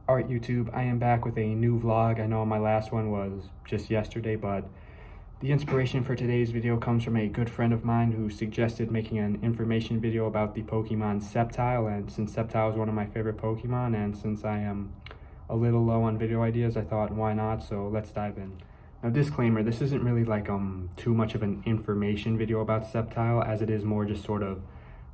Alright YouTube, I am back with a new vlog. I know my last one was just yesterday, but the inspiration for today's video comes from a good friend of mine who suggested making an information video about the Pokemon Sceptile, and since Sceptile is one of my favorite Pokemon, and since I am a little low on video ideas, I thought why not, so let's dive in. Now disclaimer, this isn't really like too much of an information video about Sceptile, as it is more just sort of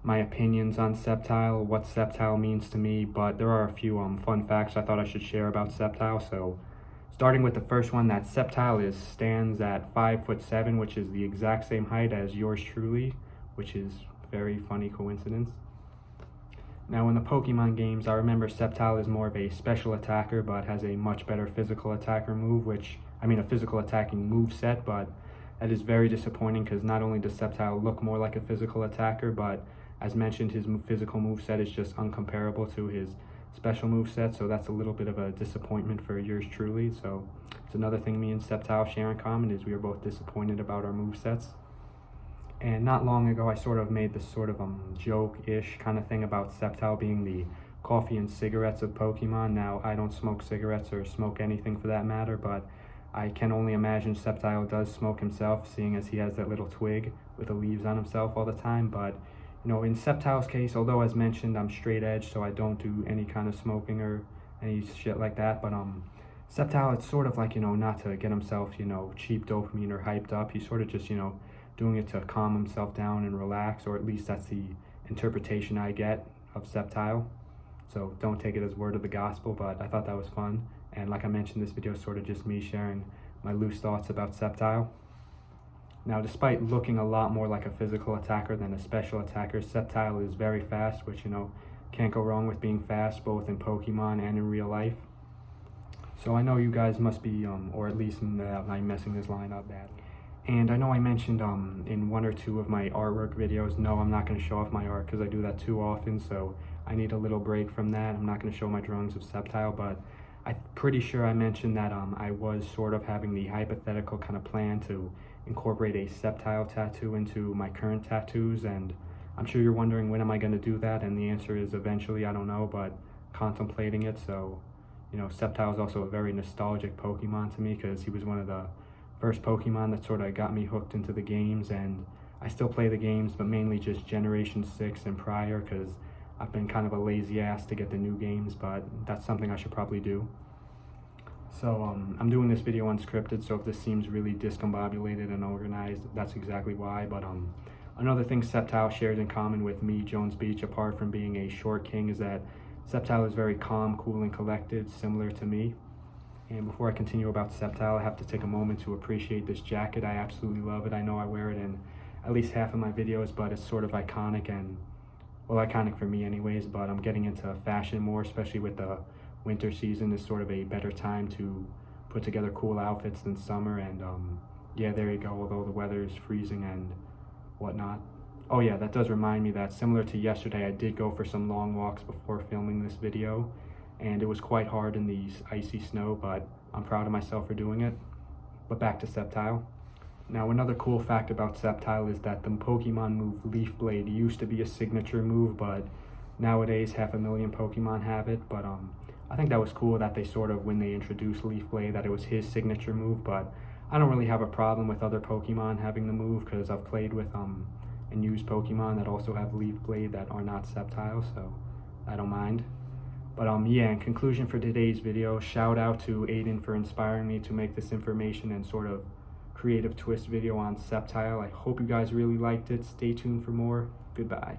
my opinions on Sceptile, what Sceptile means to me, but there are a few fun facts I thought I should share about Sceptile. So starting with the first one, that Sceptile stands at 5'7", which is the exact same height as yours truly, which is very funny coincidence. Now in the Pokemon games, I remember Sceptile is more of a special attacker, but has a much better physical attacker move, a physical attacking move set, but that is very disappointing because not only does Sceptile look more like a physical attacker, but as mentioned, his physical moveset is just uncomparable to his special moveset, so that's a little bit of a disappointment for yours truly. So it's another thing me and Sceptile share in common, is we are both disappointed about our movesets. And not long ago, I sort of made this sort of joke-ish kind of thing about Sceptile being the coffee and cigarettes of Pokemon. Now, I don't smoke cigarettes or smoke anything for that matter, but I can only imagine Sceptile does smoke himself, seeing as he has that little twig with the leaves on himself all the time. But you know, in Sceptile's case, although as mentioned, I'm straight edge, so I don't do any kind of smoking or any shit like that, but Sceptile, it's sort of like, you know, not to get himself, you know, cheap dopamine or hyped up. He's sort of just, you know, doing it to calm himself down and relax, or at least that's the interpretation I get of Sceptile. So don't take it as word of the gospel, but I thought that was fun. And like I mentioned, this video is sort of just me sharing my loose thoughts about Sceptile. Now, despite looking a lot more like a physical attacker than a special attacker, Sceptile is very fast, which, you know, can't go wrong with being fast, both in Pokemon and in real life. So I know you guys must be, or at least I'm messing this line up badly. And I know I mentioned in one or two of my artwork videos, no, I'm not going to show off my art because I do that too often, so I need a little break from that. I'm not going to show my drawings of Sceptile, but I'm pretty sure I mentioned that I was sort of having the hypothetical kind of plan to incorporate a Sceptile tattoo into my current tattoos, and I'm sure you're wondering when am I going to do that, and the answer is eventually. I don't know, but contemplating it. So, you know, Sceptile is also a very nostalgic Pokemon to me because he was one of the first Pokemon that sort of got me hooked into the games, and I still play the games, but mainly just Generation 6 and prior, because I've been kind of a lazy ass to get the new games, but that's something I should probably do. So I'm doing this video unscripted, so if this seems really discombobulated and organized, that's exactly why. But another thing Sceptile shares in common with me, Jones Beach, apart from being a short king, is that Sceptile is very calm, cool, and collected, similar to me. And before I continue about Sceptile, I have to take a moment to appreciate this jacket. I absolutely love it. I know I wear it in at least half of my videos, but it's sort of iconic, and, well, iconic for me anyways, but I'm getting into fashion more, especially with the winter season is sort of a better time to put together cool outfits than summer. And yeah, there you go, although the weather is freezing and whatnot. Oh yeah, that does remind me that similar to yesterday, I did go for some long walks before filming this video, and it was quite hard in the icy snow, but I'm proud of myself for doing it. But back to Sceptile. Now, another cool fact about Sceptile is that the Pokemon move Leaf Blade used to be a signature move, but nowadays 500,000 Pokemon have it. But I think that was cool that they sort of, when they introduced Leaf Blade, that it was his signature move. But I don't really have a problem with other Pokemon having the move, because I've played with and used Pokemon that also have Leaf Blade that are not Sceptile, so I don't mind. But yeah, in conclusion for today's video, shout out to Aiden for inspiring me to make this information and sort of creative twist video on Sceptile. I hope you guys really liked it. Stay tuned for more. Goodbye.